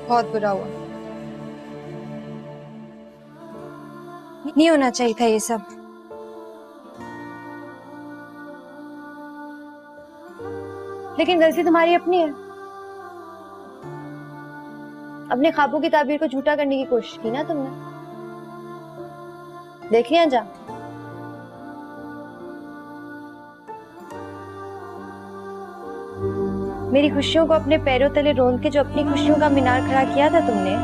बहुत बुरा हुआ, नहीं होना चाहिए था ये सब। लेकिन गलती तुम्हारी अपनी है। अपने ख्वाबों की ताबीर को झूठा करने की कोशिश की ना तुमने। देख लिया जा। मेरी खुशियों को अपने पैरों तले रोंद के जो अपनी खुशियों का मीनार खड़ा किया था तुमने,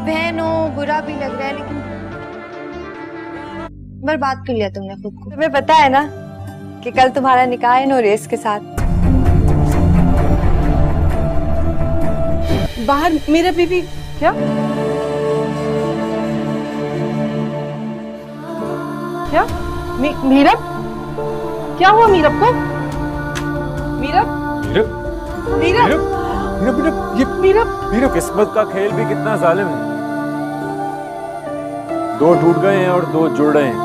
बहन हो, बुरा भी लग रहा है, लेकिन बर्बाद कर लिया तुमने खुद को। तुम्हें पता है ना कि कल तुम्हारा निकाह है नोरेस के साथ। बाहर मेरा बीबी। क्या क्या मीरब? क्या हुआ मीरब को? मीरब मीरब मीरब मीरब मीरब ये मीरब मीरब किस्मत का खेल भी कितना जालिम है। दो टूट गए हैं और दो जुड़ रहे हैं।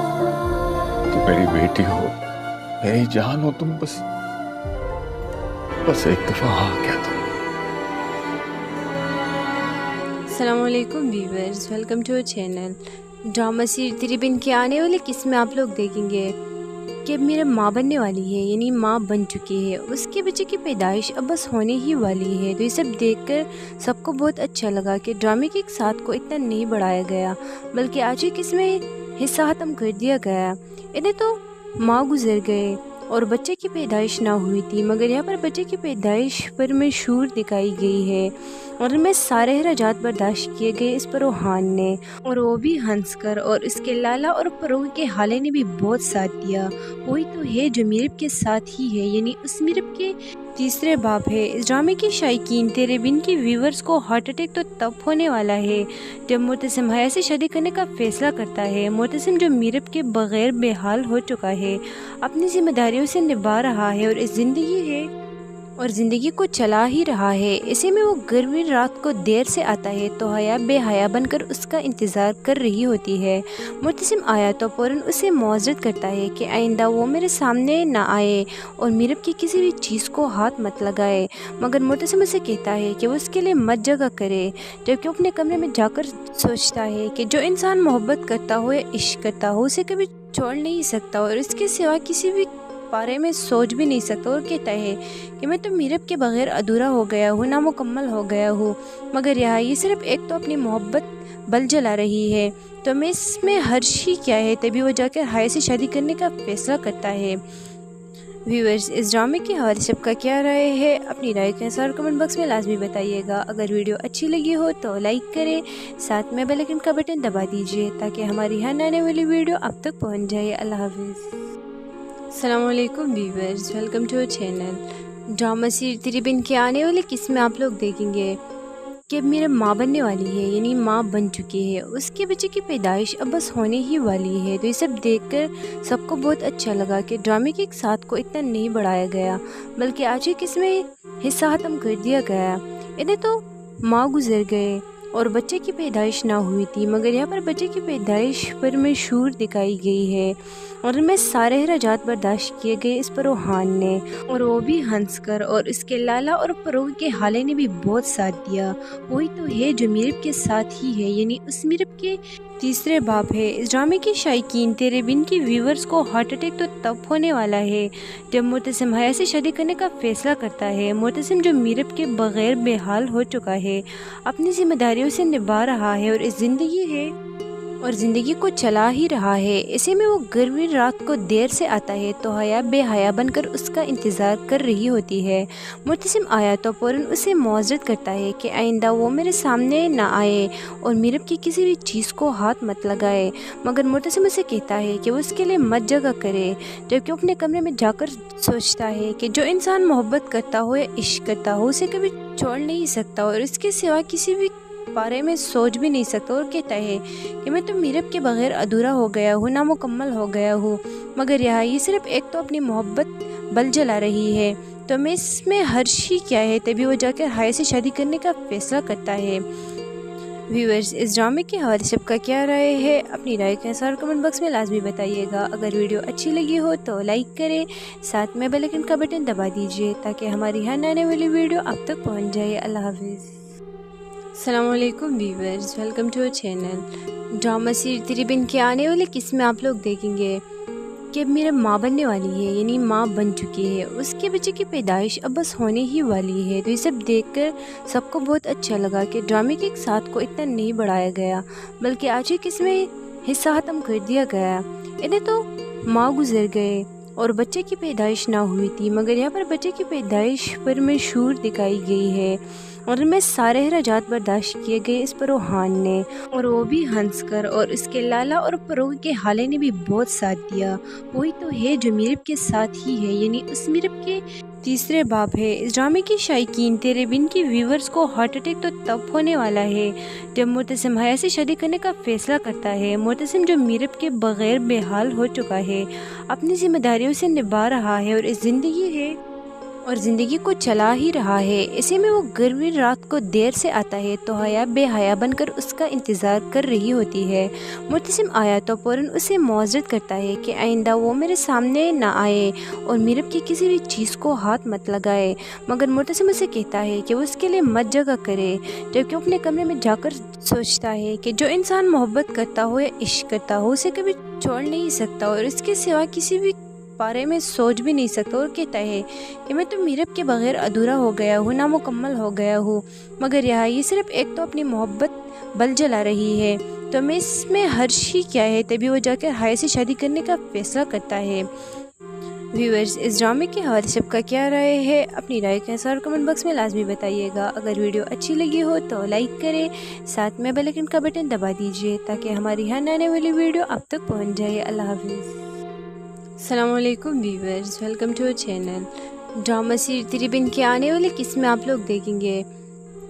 तो मेरी बेटी हो, मेरी जान हो तुम, बस एक दफा हाँ कह दो। अस्सलामुअलैकुम viewers, welcome to our channel. Drama series Teri Bin के आने वाले किस में आप लोग देखेंगे कि अब मेरा माँ बनने वाली है, यानी माँ बन चुकी है। उसके बच्चे की पैदाइश अब बस होने ही वाली है। तो ये सब देखकर सबको बहुत अच्छा लगा कि ड्रामे के एक साथ को इतना नहीं बढ़ाया गया, बल्कि आज ही किस में हिस्सा ख़त्म कर दिया गया। इन्हें तो माँ गुजर गए और बच्चे की पैदाइश ना हुई थी, मगर यहाँ पर बच्चे की पैदाइश पर में शूर दिखाई गई है और इनमें सारे हराजात बर्दाश्त किए गए इस पर रूहान ने, और वो भी हंसकर, और इसके लाला और फरोग के हाले ने भी बहुत साथ दिया। वही तो है जो मीरब के साथ ही है, यानी उस मीरब के तीसरे बाप है। इस ड्रामे के शायकीन तेरे बिन की व्यूवर्स को हार्ट अटैक तो तब होने वाला है जब मुर्तसिम हया से शादी करने का फैसला करता है। मुर्तसिम जो मीरब के बगैर बेहाल हो चुका है, अपनी जिम्मेदारियों से निभा रहा है और ज़िंदगी को चला ही रहा है। ऐसे में वो गर्मी रात को देर से आता है तो हया बेहया बनकर उसका इंतज़ार कर रही होती है। मुर्तसिम आया तो फ़ौरन उसे मुआज़रत करता है कि आइंदा वो मेरे सामने ना आए और मीरब की किसी भी चीज़ को हाथ मत लगाए, मगर मुर्तसिम उसे कहता है कि वो उसके लिए मत जगह करे, जबकि अपने कमरे में जाकर सोचता है कि जो इंसान मोहब्बत करता हो या इश्क करता हो उसे कभी छोड़ नहीं सकता और इसके सिवा किसी भी बारे में सोच भी नहीं सकता, और कहता है कि मैं तो मीरब के बगैर अधूरा हो गया हूँ, नामुकम्मल हो गया हूँ। मगर यहाँ ये सिर्फ एक तो अपनी मोहब्बत बल जला रही है, तो मैं इसमें हर्ज ही क्या है। तभी वो जाकर हाय से शादी करने का फैसला करता है। व्यूअर्स, इस ड्रामे के हवाले से सबका क्या राय है, अपनी राय के अनुसार कमेंट बॉक्स में लाजमी बताइएगा। अगर वीडियो अच्छी लगी हो तो लाइक करें, साथ में बेल आइकन का बटन दबा दीजिए ताकि हमारी हर आने वाली वीडियो अब तक पहुँच जाए। अल्लाह हाफिज़। अस्सलामुअलैकुम viewers, welcome to our channel. Drama series Teri Bin के आने वाले किस में आप लोग देखेंगे कि अब मेरा माँ बनने वाली है, यानी माँ बन चुकी है। उसके बच्चे की पैदाइश अब बस होने ही वाली है। तो ये सब देखकर सबको बहुत अच्छा लगा कि ड्रामे के एक साथ को इतना नहीं बढ़ाया गया, बल्कि आज ही किस में हिस्सा ख़त्म कर दिया गया। इन्हें तो माँ गुजर गए और बच्चे की पैदाइश ना हुई थी, मगर यहाँ पर बच्चे की पैदाइश पर में शूर दिखाई गई है और इनमें सारे हराजात बर्दाश्त किए गए इस पर रूहान ने, और वो भी हंसकर, और इसके लाला और फरोग के हाले ने भी बहुत साथ दिया। वही तो है जो मीरब के साथ ही है, यानी उस मीरब के तीसरे बाप है। इस ड्रामे के शायकीन तेरे बिन की व्यूवर्स को हार्ट अटैक तो तब होने वाला है जब मुर्तसिम हया से शादी करने का फैसला करता है। मुर्तसिम जो मीरब के बगैर बेहाल हो चुका है, अपनी जिम्मेदारियों से निभा रहा है और ज़िंदगी को चला ही रहा है। ऐसे में वो गर्मी रात को देर से आता है तो हया बेहया बनकर उसका इंतज़ार कर रही होती है। मुर्तसिम आया तो फ़ौरन उसे मुआज़रत करता है कि आइंदा वो मेरे सामने ना आए और मीरब की किसी भी चीज़ को हाथ मत लगाए, मगर मुर्तसिम उसे कहता है कि वो उसके लिए मत जगह करे, जबकि अपने कमरे में जाकर सोचता है कि जो इंसान मोहब्बत करता हो या इश्क करता हो उसे कभी छोड़ नहीं सकता और इसके सिवा किसी भी बारे में सोच भी नहीं सकता, और कहता है कि मैं तो मीरब के बगैर अधूरा हो गया हूँ, नामुकम्मल हो गया हूँ। मगर यहाँ ये सिर्फ एक तो अपनी मोहब्बत बल जला रही है, तो मैं इसमें हर्ज ही क्या है। तभी वो जाकर हाय से शादी करने का फैसला करता है। व्यूअर्स, इस ड्रामे के हवाले से आपका क्या राय है? अपनी राय के अनुसार कमेंट बॉक्स में लाजमी बताइएगा। अगर वीडियो अच्छी लगी हो तो लाइक करें, साथ में बेल आइकन का बटन दबा दीजिए ताकि हमारी हर आने वाली वीडियो आप तक पहुंच जाए। अल्लाह हाफिज़। अस्सलाम वालेकुम viewers, welcome to our channel. Drama series Teri Bin के आने वाले किस्में आप लोग देखेंगे कि अब मेरा माँ बनने वाली है, यानी माँ बन चुकी है। उसके बच्चे की पैदाइश अब बस होने ही वाली है। तो ये सब देखकर सबको बहुत अच्छा लगा कि ड्रामे के एक साथ को इतना नहीं बढ़ाया गया, बल्कि आज ही किसमें हिस्सा ख़त्म कर दिया गया। इन्हें तो माँ गुजर गए और बच्चे की पैदाइश ना हुई थी, मगर यहाँ पर बच्चे की पैदाइश पर में शूर दिखाई गई है और में सारे अखराजात बर्दाश्त किए गए इस पर रूहान ने, और वो भी हंस कर। और इसके लाला और परोग के हाले ने भी बहुत साथ दिया। वही तो है जो मीरब के साथ ही है, यानी उस मीरब के तीसरे बाप है। इस ड्रामे की शायकीन तेरे बिन की व्यूवर्स को हार्ट अटैक तो तब होने वाला है जब मुतसिम हया से शादी करने का फैसला करता है। मुतसिम जो मीरब के बगैर बेहाल हो चुका है, अपनी जिम्मेदारियों से निभा रहा है और इस ज़िंदगी को चला ही रहा है। ऐसे में वो गर्मी रात को देर से आता है तो हया बेहया बनकर उसका इंतज़ार कर रही होती है। मुतसिम आया तो फ़ौरन उसे मुआज़रत करता है कि आइंदा वो मेरे सामने ना आए और मीरब की किसी भी चीज़ को हाथ मत लगाए, मगर मुतसिम उसे कहता है कि वो उसके लिए मत जगह करे। जबकि अपने कमरे में जाकर सोचता है कि जो इंसान मोहब्बत करता हो या इश्क करता हो उसे कभी छोड़ नहीं सकता और इसके सिवा किसी भी बारे में सोच भी नहीं सकता, और कहता है कि मैं तो मीरब के बगैर अधूरा हो गया हूँ, नामुकम्मल हो गया हूँ। मगर यहाँ ये सिर्फ एक तो अपनी मोहब्बत बल जला रही है, तो मैं इसमें हर्ष ही क्या है। तभी वो जाकर हया से शादी करने का फैसला करता है। व्यूअर्स, इस ड्रामे के हवाले से आपका क्या राय है? अपनी राय के अनुसार कमेंट बॉक्स में लाजमी बताइएगा। अगर वीडियो अच्छी लगी हो तो लाइक करें, साथ में बेल आइकन का बटन दबा दीजिए ताकि हमारी हर आने वाली वीडियो आप तक पहुँच जाए। अल्लाह हाफिज़। अस्सलाम वालेकुम viewers, welcome to our channel. Drama series Teri Bin के आने वाले किस्में आप लोग देखेंगे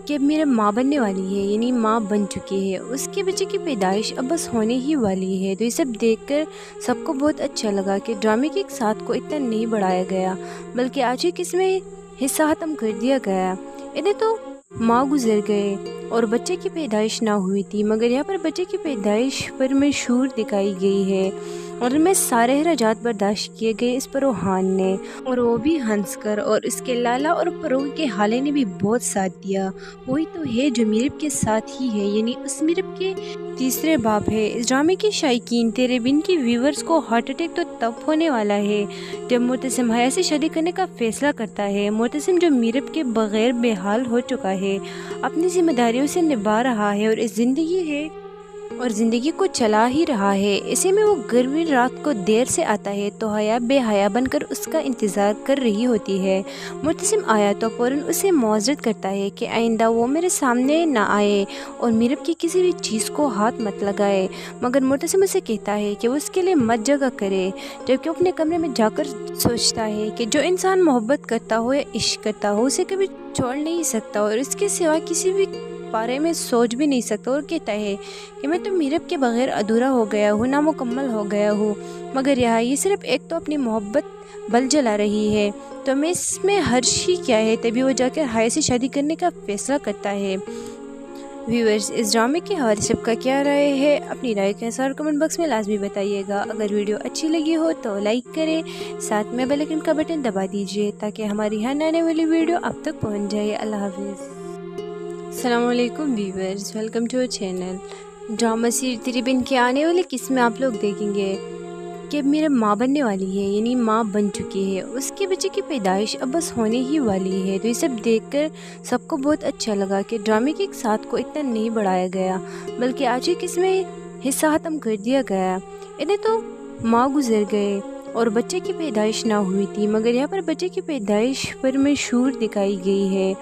कि अब मेरा माँ बनने वाली है, यानी माँ बन चुकी है। उसके बच्चे की पैदाइश अब बस होने ही वाली है। तो ये सब देखकर सबको बहुत अच्छा लगा कि ड्रामे के एक साथ को इतना नहीं बढ़ाया गया, बल्कि आज ही किसमें हिस्सा ख़त्म कर दिया गया। इन्हें तो माँ गुजर गए और बच्चे की पैदाइश ना हुई थी, मगर यहाँ पर बच्चे की पैदाइश पर में शूर दिखाई गई है और में सारे अखराजात बर्दाश्त किए गए इस पर रूहान ने, और वो भी हंस कर। और इसके लाला और परोग के हाले ने भी बहुत साथ दिया। वही तो है जो मीरब के साथ ही है, यानी उस मीरब के तीसरे बाप है। इस ड्रामे की शायकीन तेरे बिन की व्यूवर्स को हार्ट अटैक तो तब होने वाला है जब मुतसिम हया से शादी करने का फैसला करता है। मुतसिम जो मीरब के बगैर बेहाल हो चुका है, अपनी जिम्मेदारियों से निभा रहा है और इस ज़िंदगी को चला ही रहा है। ऐसे में वो गर्मी रात को देर से आता है तो हया बेहया बनकर उसका इंतज़ार कर रही होती है। मुतसिम आया तो फ़ौरन उसे मुआज़रत करता है कि आइंदा वो मेरे सामने ना आए और मीरब की किसी भी चीज़ को हाथ मत लगाए, मगर मुतसिम उसे कहता है कि वो उसके लिए मत जगह करे। जबकि अपने कमरे में जाकर सोचता है कि जो इंसान मोहब्बत करता हो या इश्क करता हो उसे कभी छोड़ नहीं सकता और इसके सिवा किसी भी बारे में सोच भी नहीं सकता, और कहता है कि मैं तो मीरब के बगैर अधूरा हो गया हूँ, नामुकम्मल हो गया हूँ। मगर यहाँ ये सिर्फ एक तो अपनी मोहब्बत बल जला रही है, तो मैं इसमें हर्ष ही क्या है। तभी वो जाकर हया से शादी करने का फैसला करता है। व्यूअर्स, इस ड्रामे के हवाले से आपका क्या राय है? अपनी राय के अनुसार कमेंट बॉक्स में लाजमी बताइएगा। अगर वीडियो अच्छी लगी हो तो लाइक करें, साथ में बेल आइकन का बटन दबा दीजिए ताकि हमारी हर आने वाली वीडियो आप तक पहुँच जाए। अल्लाह हाफिज़। अस्सलाम वालेकुम viewers, welcome to our channel. Drama series Teri Bin के आने वाले किस्में आप लोग देखेंगे कि अब मेरा माँ बनने वाली है, यानी माँ बन चुकी है। उसके बच्चे की पैदाइश अब बस होने ही वाली है। तो ये सब देखकर सबको बहुत अच्छा लगा कि ड्रामे के एक साथ को इतना नहीं बढ़ाया गया, बल्कि आज ही किसमें हिस्सा ख़त्म कर दिया गया। इन्हें तो माँ गुजर गए और बच्चे की पैदाइश ना हुई थी, मगर यहाँ पर बच्चे की पैदाइश पर में शूर दिखाई गई है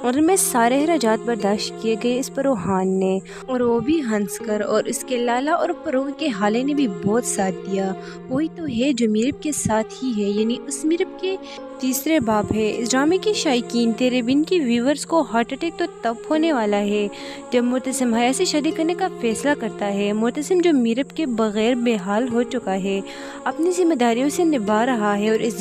और में सारे अखराजात बर्दाश्त किए गए इस पर रूहान ने, और वो भी हंस कर। और इसके लाला और परोग के हाले ने भी बहुत साथ दिया। वही तो है जो मीरब के साथ ही है, यानी उस मीरब के तीसरे बाप है। इस ड्रामे की शायकीन तेरे बिन की व्यूवर्स को हार्ट अटैक तो तब होने वाला है जब मुतसिम हया से शादी करने का फैसला करता है। मुतसिम जो मीरब के बगैर बेहाल हो चुका है, अपनी जिम्मेदारियों से निभा रहा है और इस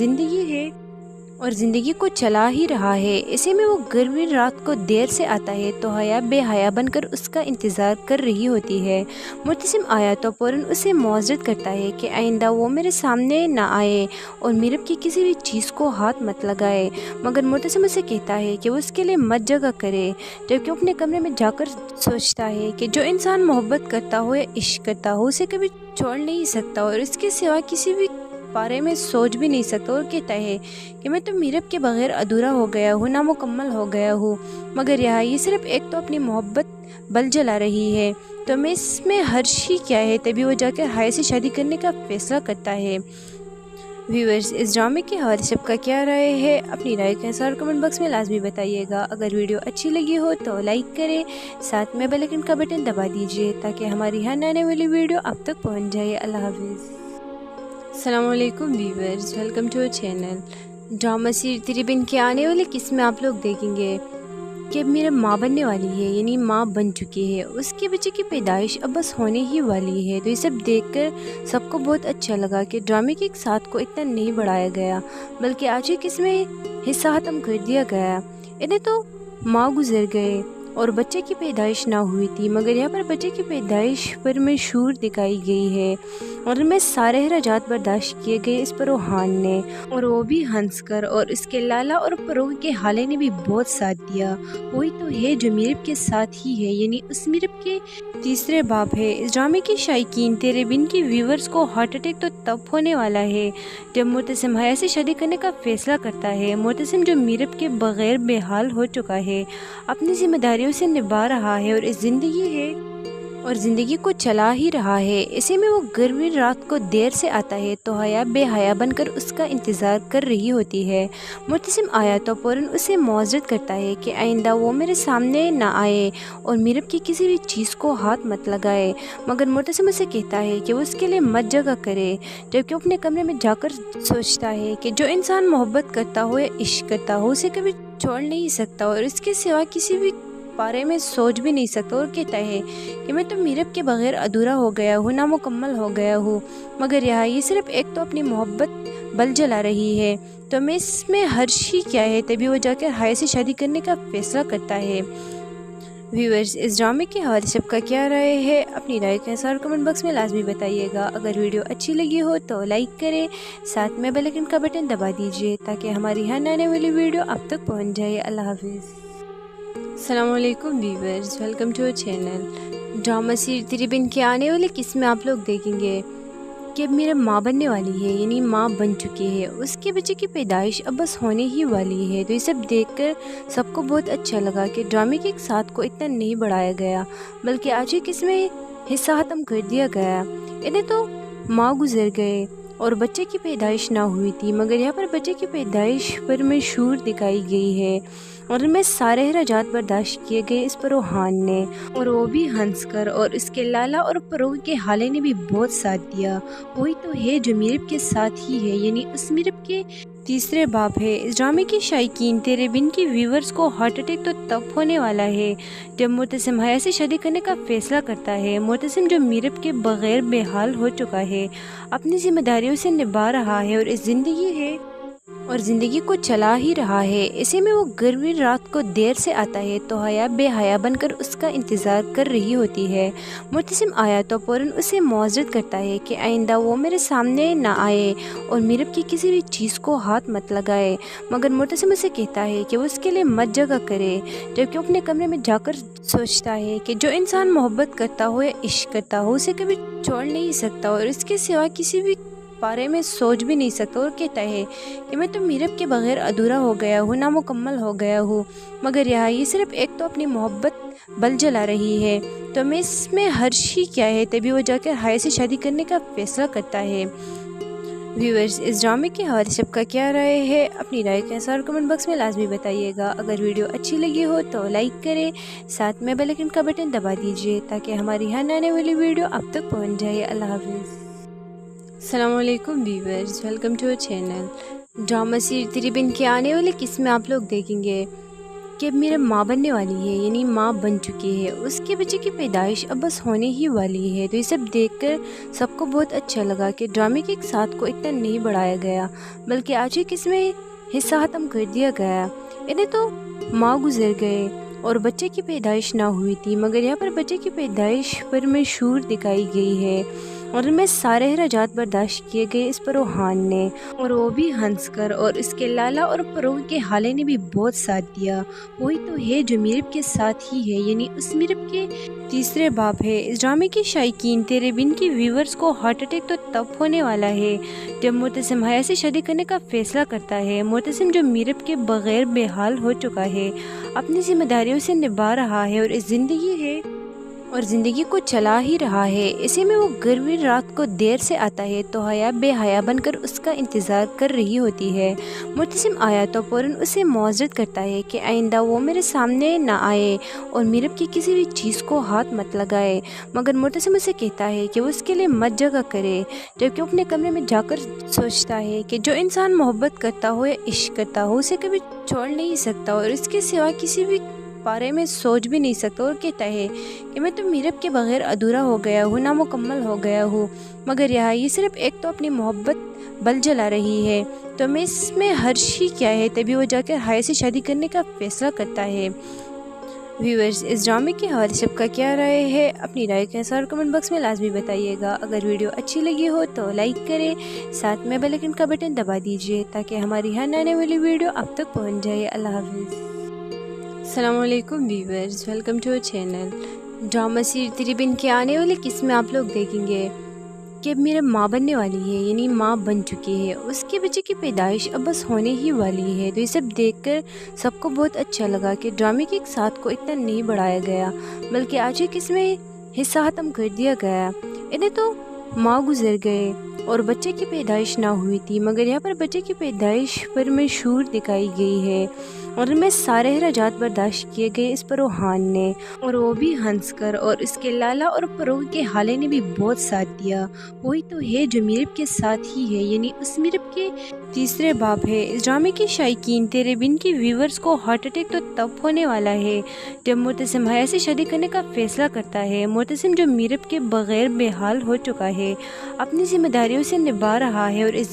और ज़िंदगी को चला ही रहा है। ऐसे में वो गर्मी रात को देर से आता है तो हया बेहया बनकर उसका इंतज़ार कर रही होती है। मुर्तसिम आया तो फ़ौरन उसे मुआज़रत करता है कि आइंदा वो मेरे सामने ना आए और मीरब की किसी भी चीज़ को हाथ मत लगाए, मगर मुर्तसिम उसे कहता है कि वो उसके लिए मत जगह करे, जबकि अपने कमरे में जाकर सोचता है कि जो इंसान मोहब्बत करता हो या इश्क करता हो उसे कभी छोड़ नहीं सकता और इसके सिवा किसी भी बारे में सोच भी नहीं सकता, और कहता है कि मैं तो मीरब के बगैर अधूरा हो गया हूँ, नामुकम्मल हो गया हूँ। मगर यहाँ ये सिर्फ एक तो अपनी मोहब्बत बल जला रही है, तो मैं इसमें हर्ष ही क्या है। तभी वो जाकर हाय से शादी करने का फैसला करता है। व्यूअर्स, इस ड्रामे के हवाले से आपका क्या राय है? अपनी राय के अनुसार कमेंट बॉक्स में लाजमी बताइएगा। अगर वीडियो अच्छी लगी हो तो लाइक करें, साथ में बेल आइकन का बटन दबा दीजिए ताकि हमारी हर आने वाली वीडियो आप तक पहुँच जाए। अल्लाह हाफिज़। अस्सलाम वालेकुम viewers, welcome to our channel. Drama series Tere Bin के आने वाले किस्में आप लोग देखेंगे कि अब मेरा माँ बनने वाली है, यानी माँ बन चुकी है। उसके बच्चे की पैदाइश अब बस होने ही वाली है। तो ये सब देखकर सबको बहुत अच्छा लगा कि ड्रामे के एक साथ को इतना नहीं बढ़ाया गया, बल्कि आज ही किसमें हिस्सा ख़त्म कर दिया गया। इन्हें तो माँ गुजर गए और बच्चे की पैदाइश ना हुई थी, मगर यहाँ पर बच्चे की पैदाइश पर में शूर दिखाई गई है और उनमें सारे रजात बर्दाश्त किए गए इस पर रूहान ने, और वो भी हंस कर, और इसके लाला और परोग के हाले ने भी बहुत साथ दिया। वही तो है जो मीरब के साथ ही है, यानी उस मीरब के तीसरे बाप है। इस ड्रामे के शायकीन तेरे बिन की व्यूवर्स को हार्ट अटैक तो तब होने वाला है जब मुर्तसिम हया से शादी करने का फैसला करता है। मुर्तसिम जो मीरब के बगैर बेहाल हो चुका है, अपनी जिम्मेदारियों से निभा रहा है और ज़िंदगी को चला ही रहा है। ऐसे में वो गर्मी रात को देर से आता है तो हया बेहया बनकर उसका इंतज़ार कर रही होती है। मुर्तसिम आया तो फ़ौरन उसे मुआज़रत करता है कि आइंदा वो मेरे सामने ना आए और मीरब की किसी भी चीज़ को हाथ मत लगाए, मगर मुर्तसिम उसे कहता है कि वो उसके लिए मत जगह करे, जबकि अपने कमरे में जाकर सोचता है कि जो इंसान मोहब्बत करता हो या इश्क करता हो उसे कभी छोड़ नहीं सकता और इसके सिवा किसी भी बारे में सोच भी नहीं सकता, और कहता है कि मैं तो मीरब के बगैर अधूरा हो गया हूँ, नामुकम्मल हो गया हूँ। मगर यहाँ ये सिर्फ एक तो अपनी मोहब्बत बल जला रही है, तो मैं इसमें हर्ष ही क्या है। तभी वो जाकर हाय से शादी करने का फैसला करता है। व्यूअर्स, इस ड्रामे के हवाले से आपका क्या राय है? अपनी राय के अनुसार कमेंट बॉक्स में लाजमी बताइएगा। अगर वीडियो अच्छी लगी हो तो लाइक करें, साथ में बेल आइकन का बटन दबा दीजिए ताकि हमारी हर आने वाली वीडियो आप तक पहुँच जाए। अल्लाह हाफिज़। अस्सलाम वालेकुम viewers, welcome to our channel. Drama series Tere Bin के आने वाले किस्में आप लोग देखेंगे कि अब मेरा माँ बनने वाली है, यानी माँ बन चुकी है। उसके बच्चे की पैदाइश अब बस होने ही वाली है। तो ये सब देखकर सबको बहुत अच्छा लगा कि ड्रामे के एक साथ को इतना नहीं बढ़ाया गया, बल्कि आज ही किसमें हिस्सा ख़त्म कर दिया गया। इन्हें तो माँ गुजर गए और बच्चे की पैदाइश ना हुई थी, मगर यहाँ पर बच्चे की पैदाइश पर में शूर दिखाई गई है और उनमें सारे रजात बर्दाश्त किए गए इस पर रूहान ने, और वो भी हंस कर, और इसके लाला और परोग के हाले ने भी बहुत साथ दिया। वही तो है जो मीरब के साथ ही है, यानी उस मीरब के तीसरे बाप है। इस ड्रामे के शायकीन तेरे बिन की व्यूवर्स को हार्ट अटैक तो तब होने वाला है जब मुर्तसिम हया से शादी करने का फैसला करता है। मुर्तसिम जो मीरब के बगैर बेहाल हो चुका है, अपनी जिम्मेदारियों से निभा रहा है और ज़िंदगी को चला ही रहा है। ऐसे में वो गर्मी रात को देर से आता है तो हया बेहया बनकर उसका इंतज़ार कर रही होती है। मुर्तसिम आया तो फ़ौरन उसे मुआज़रत करता है कि आइंदा वो मेरे सामने ना आए और मीरब की किसी भी चीज़ को हाथ मत लगाए, मगर मुर्तसिम उसे कहता है कि वो उसके लिए मत जगह करे, जबकि अपने कमरे में जाकर सोचता है कि जो इंसान मोहब्बत करता हो या इश्क करता हो उसे कभी छोड़ नहीं सकता और इसके सिवा किसी भी बारे में सोच भी नहीं सकता, और कहता है कि मैं तो मीरब के बगैर अधूरा हो गया हूँ, नामुकम्मल हो गया हूँ। मगर यहाँ ये सिर्फ एक तो अपनी मोहब्बत बल जला रही है, तो मैं इसमें हर्ष ही क्या है। तभी वो जाकर हाय से शादी करने का फैसला करता है। व्यूअर्स, इस ड्रामे के हवाले से आपका क्या राय है? अपनी राय के अनुसार कमेंट बॉक्स में लाजमी बताइएगा। अगर वीडियो अच्छी लगी हो तो लाइक करें, साथ में बेल आइकन का बटन दबा दीजिए ताकि हमारी हर आने वाली वीडियो आप तक पहुँच जाए। अल्लाह हाफिज़। अस्सलाम वालेकुम viewers, welcome to our channel. Drama series Tere Bin के आने वाले किस्में आप लोग देखेंगे कि अब मेरा माँ बनने वाली है, यानी माँ बन चुकी है। उसके बच्चे की पैदाइश अब बस होने ही वाली है। तो ये सब देखकर सबको बहुत अच्छा लगा कि ड्रामे के एक साथ को इतना नहीं बढ़ाया गया, बल्कि आज ही किसमें हिस्सा ख़त्म कर दिया गया। इन्हें तो माँ गुजर गए और बच्चे की पैदाइश ना हुई थी, मगर यहाँ पर बच्चे की पैदाइश पर मशहूर दिखाई गई है और उनमें सारे अखराजात बर्दाश्त किए गए इस पर रूहान ने, और वो भी हंसकर, और इसके लाला और फरोग के हाले ने भी बहुत साथ दिया। वही तो है जो मीरब के साथ ही है, यानी उस मीरब के तीसरे बाप है। इस ड्रामे के शायकीन तेरे बिन की व्यूवर्स को हार्ट अटैक तो तब होने वाला है जब मुतसिम हया से शादी करने का फैसला करता है। मुतसिम जो मीरब के बगैर बेहाल हो चुका है, अपनी जिम्मेदारियों से निभा रहा है और इस ज़िंदगी को चला ही रहा है। ऐसे में वो गर्मी रात को देर से आता है तो हया बेहया बनकर उसका इंतज़ार कर रही होती है। मुतसिम आया तो फ़ौरन उसे मुआज़रत करता है कि आइंदा वो मेरे सामने ना आए और मीरब की किसी भी चीज़ को हाथ मत लगाए, मगर मुतसिम उसे कहता है कि वो उसके लिए मत जगह करे, जबकि वो अपने कमरे में जाकर सोचता है कि जो इंसान मोहब्बत करता हो या इश्क करता हो उसे कभी छोड़ नहीं सकता और इसके सिवा किसी भी बारे में सोच भी नहीं सकता, और कहता है कि मैं तो मीरब के बगैर अधूरा हो गया हूँ, नामुकम्मल हो गया हूँ। मगर यहाँ ये सिर्फ एक तो अपनी मोहब्बत बल जला रही है, तो मैं इसमें हर्ष ही क्या है। तभी वो जाकर हया से शादी करने का फैसला करता है। व्यूअर्स, इस ड्रामे के हवाले से आपका क्या राय है? अपनी राय के अनुसार कमेंट बॉक्स में लाजमी बताइएगा। अगर वीडियो अच्छी लगी हो तो लाइक करें, साथ में बेल आइकन का बटन दबा दीजिए ताकि हमारी हर आने वाली वीडियो आप तक पहुँच जाए। अल्लाह हाफिज़। अस्सलामुअलैकुम viewers, welcome to our channel. Drama series Tere Bin के आने वाले किस्में आप लोग देखेंगे कि अब मेरा माँ बनने वाली है, यानी माँ बन चुकी है। उसके बच्चे की पैदाइश अब बस होने ही वाली है। तो ये सब देखकर सबको बहुत अच्छा लगा कि ड्रामे के एक साथ को इतना नहीं बढ़ाया गया, बल्कि आज ही किस्में हिस्सा ख़त्म कर दिया गया। इन्हें तो माँ गुजर गए और बच्चे की पैदाइश ना हुई थी, मगर यहाँ पर बच्चे की पैदाइश पर मशहूर दिखाई गई है और उनमें सारे अखराजात बर्दाश्त किए गए इस पर रूहान ने, और वो भी हंसकर, और इसके लाला और फरोग के हाले ने भी बहुत साथ दिया। वही तो है जो मीरब के साथ ही है, यानी उस मीरब के तीसरे बाप है। इस ड्रामे के शायकीन तेरे बिन की व्यूवर्स को हार्ट अटैक तो तब होने वाला है जब मुतसिम हया से शादी करने का फैसला करता है। मुतसिम जो मीरब के बगैर बेहाल हो चुका है, अपनी जिम्मेदारियों से निभा रहा है और इस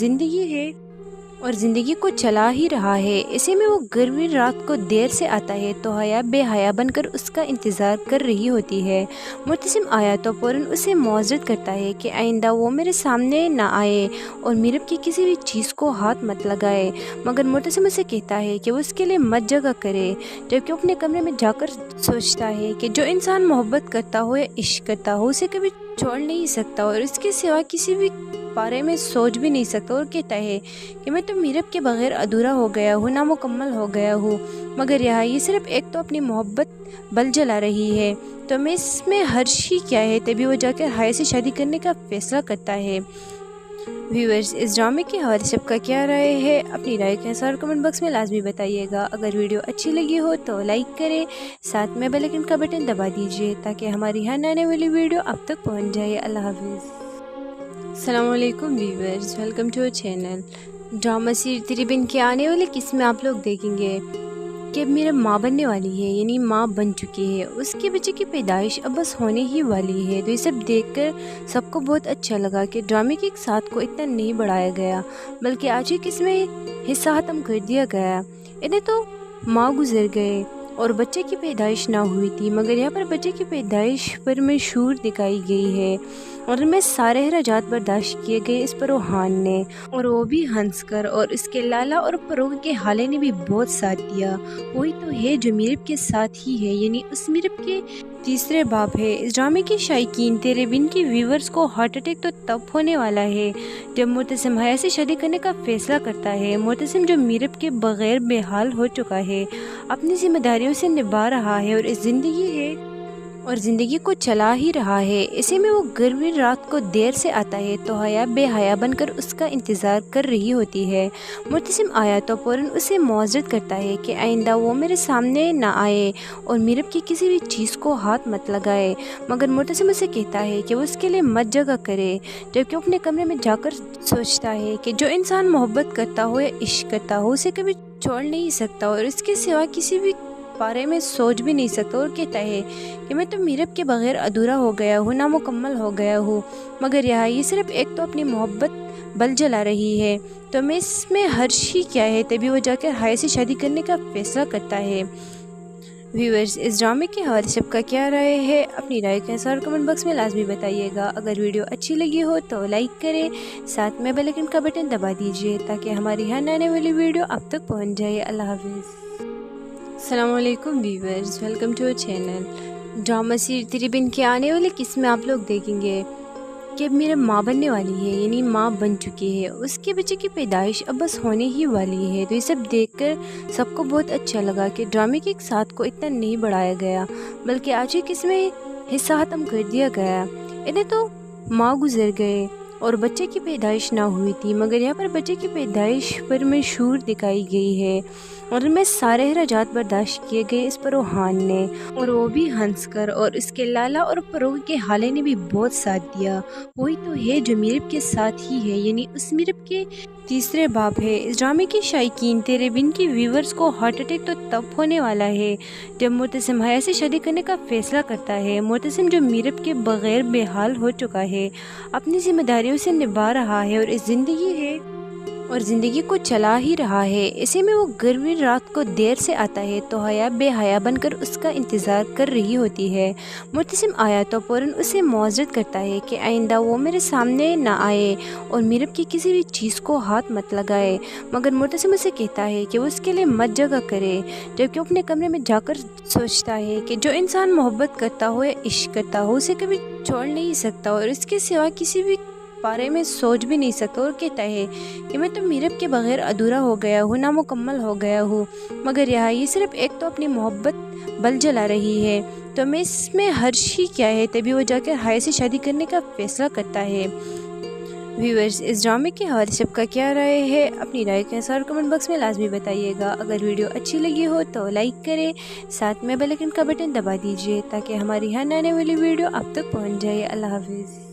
ज़िंदगी को चला ही रहा है। ऐसे में वो गर्मी रात को देर से आता है तो हया बेहया बनकर उसका इंतज़ार कर रही होती है। मुतसिम आया तो फ़ौरन उसे मुआज़रत करता है कि आइंदा वो मेरे सामने ना आए और मीरब की किसी भी चीज़ को हाथ मत लगाए, मगर मुतसिम उसे कहता है कि वो उसके लिए मत जगह करे, जबकि वो अपने कमरे में जाकर सोचता है कि जो इंसान मोहब्बत करता हो या इश्क करता हो उसे कभी छोड़ नहीं सकता और इसके सिवा किसी भी बारे में सोच भी नहीं सकता, और कहता है कि मैं तो मीरब के बगैर अधूरा हो गया हूँ, नामुकम्मल हो गया हूँ। मगर यहाँ ये सिर्फ एक तो अपनी मोहब्बत बल जला रही है, तो मैं इसमें हर्ष ही क्या है। तभी वो जाकर हया से शादी करने का फैसला करता है। व्यूअर्स, इस ड्रामे के हवाले से आपका क्या राय है? अपनी राय के अनुसार कमेंट बॉक्स में लाजमी बताइएगा। अगर वीडियो अच्छी लगी हो तो लाइक करें, साथ में बेल आइकन का बटन दबा दीजिए ताकि हमारी हर आने वाली वीडियो आप तक पहुँच जाए। अल्लाह हाफिज़। अस्सलामुअलैकुम viewers, welcome to our channel. Drama series Tere Bin के आने वाले किस्में आप लोग देखेंगे कि अब मेरा माँ बनने वाली है, यानी माँ बन चुकी है। उसके बच्चे की पैदाइश अब बस होने ही वाली है। तो ये सब देखकर सबको बहुत अच्छा लगा कि ड्रामे के एक साथ को इतना नहीं बढ़ाया गया, बल्कि आज ही किस्में हिस्सा ख़त्म कर दिया गया। इन्हें तो माँ गुजर गए और बच्चे की पैदाइश ना हुई थी, मगर यहाँ पर बच्चे की पैदाइश पर मशहूर दिखाई गई है और उनमें सारे अखराजात बर्दाश्त किए गए इस पर रूहान ने, और वो भी हंसकर, और इसके लाला और फरोग के हाले ने भी बहुत साथ दिया। वही तो है जो मीरब के साथ ही है, यानी उस मीरब के तीसरे बाप है। इस ड्रामे के शायकीन तेरे बिन की व्यूवर्स को हार्ट अटैक तो तब होने वाला है जब मुतसिम हया से शादी करने का फैसला करता है। मुतसिम जो मीरब के बगैर बेहाल हो चुका है, अपनी जिम्मेदारियों से निभा रहा है और इस ज़िंदगी को चला ही रहा है। ऐसे में वो गर्मी रात को देर से आता है तो हया बेहया बनकर उसका इंतज़ार कर रही होती है। मुतसिम आया तो फ़ौरन उसे मुआज़रत करता है कि आइंदा वो मेरे सामने ना आए और मीरब की किसी भी चीज़ को हाथ मत लगाए, मगर मुतसिम उसे कहता है कि वो उसके लिए मत जगह करे, जबकि वो अपने कमरे में जाकर सोचता है कि जो इंसान मोहब्बत करता हो या इश्क करता हो उसे कभी छोड़ नहीं सकता और इसके सिवा किसी भी बारे में सोच भी नहीं सकता, और कहता है कि मैं तो मीरब के बगैर अधूरा हो गया हूँ, नामुकम्मल हो गया हूँ। मगर यहाँ ये सिर्फ एक तो अपनी मोहब्बत बल जला रही है, तो मैं इसमें हर्ष ही क्या है, तभी वो जाकर हाय से शादी करने का फैसला करता है। व्यूअर्स, इस ड्रामे के हवाले से सबका क्या राय है, अपनी राय के अनुसार कमेंट बॉक्स में लाजमी बताइएगा। अगर वीडियो अच्छी लगी हो तो लाइक करें, साथ में बेल आइकन का बटन दबा दीजिए ताकि हमारी यहाँ आने वाली वीडियो आप तक पहुँच जाए। अल्लाह हाफिज़। अस्सलाम वालेकुम viewers, welcome to our channel. Drama series Teri Bin के आने वाले किस्में आप लोग देखेंगे कि अब मेरा माँ बनने वाली है, यानी माँ बन चुकी है। उसके बच्चे की पैदाइश अब बस होने ही वाली है। तो ये सब देखकर सबको बहुत अच्छा लगा कि ड्रामे के एक साथ को इतना नहीं बढ़ाया गया, बल्कि आज ही किसमें हिस्सा ख़त्म कर दिया गया। इन्हें तो माँ गुजर गए और बच्चे की पैदाइश ना हुई थी, मगर यहाँ पर बच्चे की पैदाइश पर में शूर दिखाई गई है और में सारे अखराजात बर्दाश्त किए गए इस पर रूहान ने, और वो भी हंस कर, और इसके लाला और फरोग के हाले ने भी बहुत साथ दिया। वही तो है जो मीरब के साथ ही है, यानी उस मीरब के तीसरे बाप है। इस ड्रामे की शायकीन तेरे बिन की व्यूवर्स को हार्ट अटैक तो तब होने वाला है जब मुतसिम हाया से शादी करने का फैसला करता है। मुतसिम जो मीरब के बगैर बेहाल हो चुका है, अपनी जिम्मेदारियों से निभा रहा है और इस ज़िंदगी को चला ही रहा है। ऐसे में वो गर्मी रात को देर से आता है तो हया बेहया बनकर उसका इंतज़ार कर रही होती है। मुतसिम आया तो फ़ौरन उसे मुआज़रत करता है कि आइंदा वो मेरे सामने ना आए और मीरब की किसी भी चीज़ को हाथ मत लगाए, मगर मुतसिम उसे कहता है कि वो उसके लिए मत जगह करे, जबकि अपने कमरे में जाकर सोचता है कि जो इंसान मोहब्बत करता हो या इश्क करता हो उसे कभी छोड़ नहीं सकता और इसके सिवा किसी भी बारे में सोच भी नहीं सकता, और कहता है कि मैं तो मीरब के बगैर अधूरा हो गया हूँ, नामुकम्मल हो गया हूँ। मगर यहाँ ये सिर्फ एक तो अपनी मोहब्बत बल जला रही है, तो मैं इसमें हर्ष ही क्या है, तभी वो जाकर हाय से शादी करने का फैसला करता है। व्यूअर्स, इस ड्रामे के हवाले से सबका क्या राय है, अपनी राय के अनुसार कमेंट बॉक्स में लाजमी बताइएगा। अगर वीडियो अच्छी लगी हो तो लाइक करें, साथ में बेल आइकन का बटन दबा दीजिए ताकि हमारी यहाँ आने वाली वीडियो आप तक पहुँच जाए। अल्लाह हाफिज़।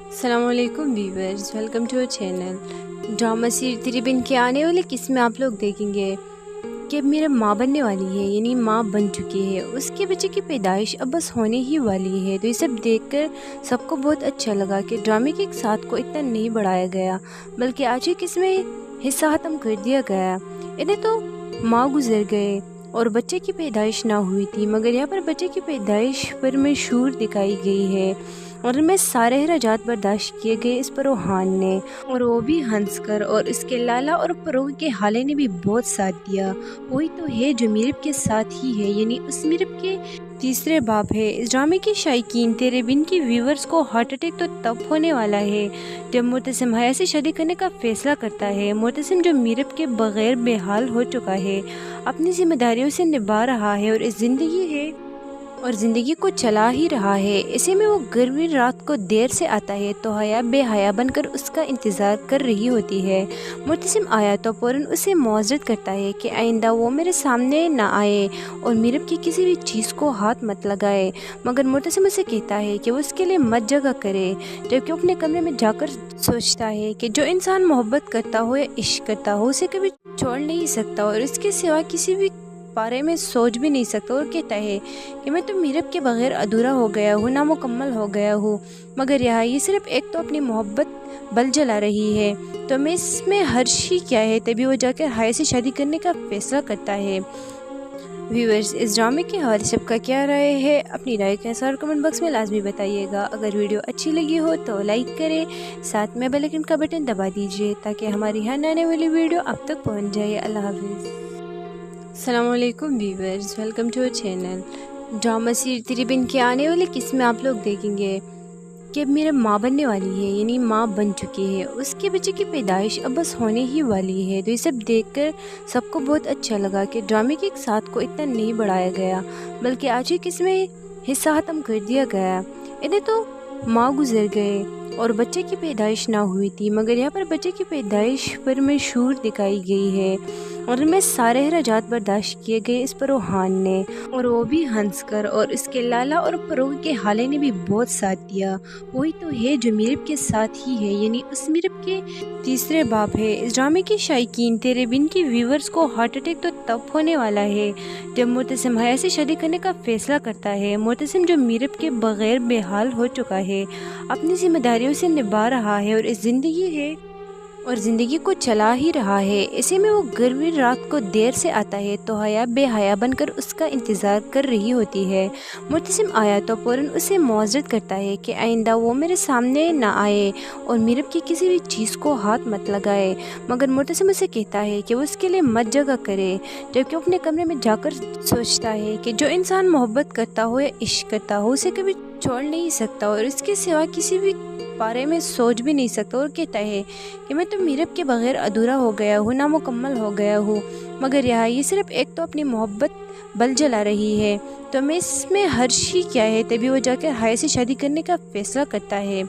अस्सलाम वालेकुम viewers, welcome to our channel. Drama series Teri Bin के आने वाले किस्में आप लोग देखेंगे कि अब मेरा माँ बनने वाली है, यानी माँ बन चुकी है। उसके बच्चे की पैदाइश अब बस होने ही वाली है। तो ये सब देखकर सबको बहुत अच्छा लगा कि ड्रामे के एक साथ को इतना नहीं बढ़ाया गया, बल्कि आज ही किस्में हिस्सा ख़त्म कर दिया गया। इन्हें तो माँ गुजर गए और बच्चे की पैदाइश ना हुई थी, मगर यहाँ पर बच्चे की पैदाइश पर में शूर दिखाई गई है और में सारे अखराजात बर्दाश्त किए गए इस पर रूहान ने, और वो भी हंस कर, और इसके लाला और फरोग के हाले ने भी बहुत साथ दिया। वही तो है जो मीरब के साथ ही है, यानी उस मीरब के तीसरे बाप है। इस ड्रामे की शायकीन तेरे बिन की व्यूवर्स को हार्ट अटैक तो तब होने वाला है जब मुतसिम हाया से शादी करने का फैसला करता है। मुतसिम जो मीरब के बगैर बेहाल हो चुका है, अपनी जिम्मेदारियों से निभा रहा है और इस ज़िंदगी को चला ही रहा है। ऐसे में वो गर्मी रात को देर से आता है तो हया बेहया बनकर उसका इंतज़ार कर रही होती है। मुतसिम आया तो फ़ौरन उसे मुआज़रत करता है कि आइंदा वो मेरे सामने ना आए और मीरब की किसी भी चीज़ को हाथ मत लगाए, मगर मुतसिम उसे कहता है कि वो उसके लिए मत जगह करे, जबकि अपने कमरे में जाकर सोचता है कि जो इंसान मोहब्बत करता हो या इश्क करता हो उसे कभी छोड़ नहीं सकता और इसके सिवा किसी भी बारे में सोच भी नहीं सकता, और कहता है कि मैं तो मीरब के बगैर अधूरा हो गया हूँ, नामुकम्मल हो गया हूँ। मगर यहाँ ये सिर्फ एक तो अपनी मोहब्बत बल जला रही है, तो मैं इसमें हर्ष ही क्या है, तभी वो जाकर हाय से शादी करने का फैसला करता है। व्यूअर्स, इस ड्रामे के हवाले से सबका क्या राय है, अपनी राय के अनुसार कमेंट बॉक्स में लाजमी बताइएगा। अगर वीडियो अच्छी लगी हो तो लाइक करें, साथ में बेल आइकन का बटन दबा दीजिए ताकि हमारी यहाँ आने वाली वीडियो आप तक पहुँच जाए। अल्लाह हाफिज़। अस्सलाम वालेकुम viewers, welcome to our channel. Drama series Teri Bin के आने वाले किस्में आप लोग देखेंगे कि अब मेरा माँ बनने वाली है, यानी माँ बन चुकी है। उसके बच्चे की पैदाइश अब बस होने ही वाली है। तो ये सब देखकर सबको बहुत अच्छा लगा कि ड्रामे के एक साथ को इतना नहीं बढ़ाया गया, बल्कि आज ही किस्में हिस्सा ख़त्म कर दिया गया। इन्हें तो माँ गुजर गए और बच्चे की पैदाइश ना हुई थी, मगर यहाँ पर बच्चे की पैदाइश पर में शूर दिखाई गई है और में सारे अखराजात बर्दाश्त किए गए इस पर रूहान ने, और वो भी हंस कर, और इसके लाला और फरोग के हाले ने भी बहुत साथ दिया। वही तो है जो मीरब के साथ ही है, यानी उस मीरब के तीसरे बाप है। इस ड्रामे की शायकीन तेरे बिन की व्यूवर्स को हार्ट अटैक तो तब होने वाला है जब मुतसिम हाया से शादी करने का फैसला करता है। मुतसिम जो मीरब के बगैर बेहाल हो चुका है, अपनी जिम्मेदारियों से निभा रहा है और इस और ज़िंदगी को चला ही रहा है। ऐसे में वो गर्मी रात को देर से आता है तो हया बेहया बनकर उसका इंतज़ार कर रही होती है। मुर्तसिम आया तो फ़ौरन उसे मुआज़रत करता है कि आइंदा वो मेरे सामने ना आए और मीरब की किसी भी चीज़ को हाथ मत लगाए, मगर मुर्तसिम उसे कहता है कि वो उसके लिए मत जगह करे, जबकि अपने कमरे में जाकर सोचता है कि जो इंसान मोहब्बत करता हो या इश्क करता हो उसे कभी छोड़ नहीं सकता और इसके सिवा किसी भी बारे में सोच भी नहीं सकता, और कहता है कि मैं तो मीरब के बगैर अधूरा हो गया हूँ, नामुकम्मल हो गया हूँ। मगर यहाँ ये सिर्फ एक तो अपनी मोहब्बत बल जला रही है, तो मैं इसमें हर्ष ही क्या है। तभी वो जाकर हाय से शादी करने का फैसला करता है।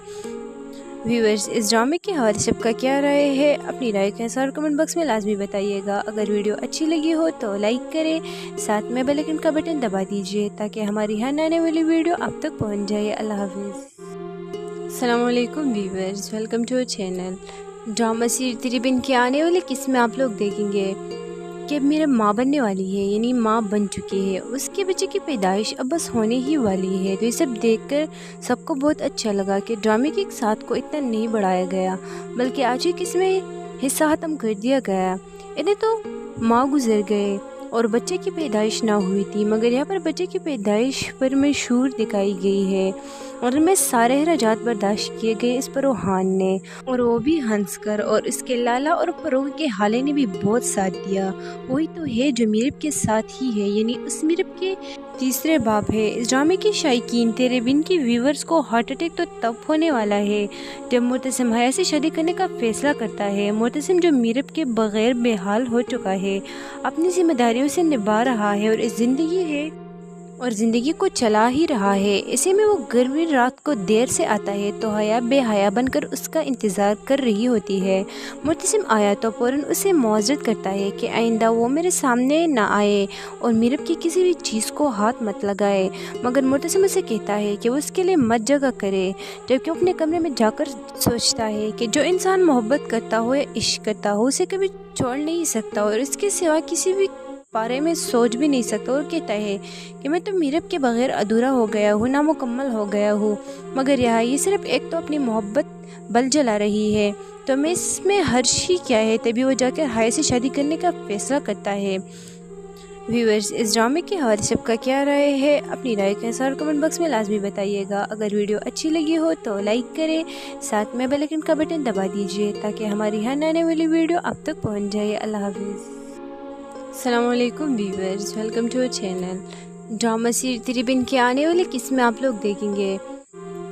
व्यूअर्स, इस ड्रामे के हवाले से सबका क्या राय है, अपनी राय के अनुसार कमेंट बॉक्स में लाजमी बताइएगा। अगर वीडियो अच्छी लगी हो तो लाइक करें, साथ में बेल आइकन का बटन दबा दीजिए ताकि हमारी हर आने वाली वीडियो आप तक पहुंच जाए। अल्लाह हाफिज़। अस्सलाम वालेकुम viewers, welcome to our channel. Drama series Teri Bin के आने वाले किस्में आप लोग देखेंगे कि अब मेरा माँ बनने वाली है, यानी माँ बन चुकी है। उसके बच्चे की पैदाइश अब बस होने ही वाली है। तो ये सब देखकर सबको बहुत अच्छा लगा कि ड्रामे के एक साथ को इतना नहीं बढ़ाया गया, बल्कि आज ही किसमें हिस्सा ख़त्म कर दिया गया। इन्हें तो माँ गुजर गए और बच्चे की पैदाइश ना हुई थी, मगर यहाँ पर बच्चे की पैदाइश पर में शूर दिखाई गई है और में सारे रजात बर्दाश्त किए गए इस पर रूहान ने, और वो भी हंस कर, और इसके लाला और फरोग के हाले ने भी बहुत साथ दिया। वही तो है जो मीरब के साथ ही है, यानी उस मीरब के तीसरे बाप है। इस ड्रामे के शायकीन तेरे बिन की व्यूवर्स को हार्ट अटैक तो तब होने वाला है जब मुर्तसिम हया से शादी करने का फैसला करता है। मुर्तसिम जो मीरब के बगैर बेहाल हो चुका है, अपनी जिम्मेदारियों से निभा रहा है और ज़िंदगी को चला ही रहा है। ऐसे में वो गर्मी रात को देर से आता है तो हया बेहया बनकर उसका इंतज़ार कर रही होती है। मुर्तसिम आया तो फ़ौरन उसे मुआज़रत करता है कि आइंदा वो मेरे सामने ना आए और मीरब की किसी भी चीज़ को हाथ मत लगाए, मगर मुर्तसिम उसे कहता है कि वो उसके लिए मत जगह करे, जबकि अपने कमरे में जाकर सोचता है कि जो इंसान मोहब्बत करता हो या इश्क करता हो उसे कभी छोड़ नहीं सकता और इसके सिवा किसी भी बारे में सोच भी नहीं सकता, और कहता है कि मैं तो मीरब के बगैर अधूरा हो गया हूँ, नामुकम्मल हो गया हूँ। मगर यहाँ ये सिर्फ एक तो अपनी मोहब्बत बल जला रही है, तो मैं इसमें हर्ष ही क्या है। तभी वो जाकर हाय से शादी करने का फैसला करता है। व्यूअर्स, इस ड्रामे के हवाले से सबका क्या राय है, अपनी राय के अनुसार कमेंट बॉक्स में लाजमी बताइएगा। अगर वीडियो अच्छी लगी हो तो लाइक करें, साथ में बेल आइकन का बटन दबा दीजिए ताकि हमारी हर आने वाली वीडियो आप तक पहुँच जाए। अल्लाह हाफिज़। अस्सलाम वालेकुम viewers, welcome to our channel. Drama series Teri Bin के आने वाले किस्में आप लोग देखेंगे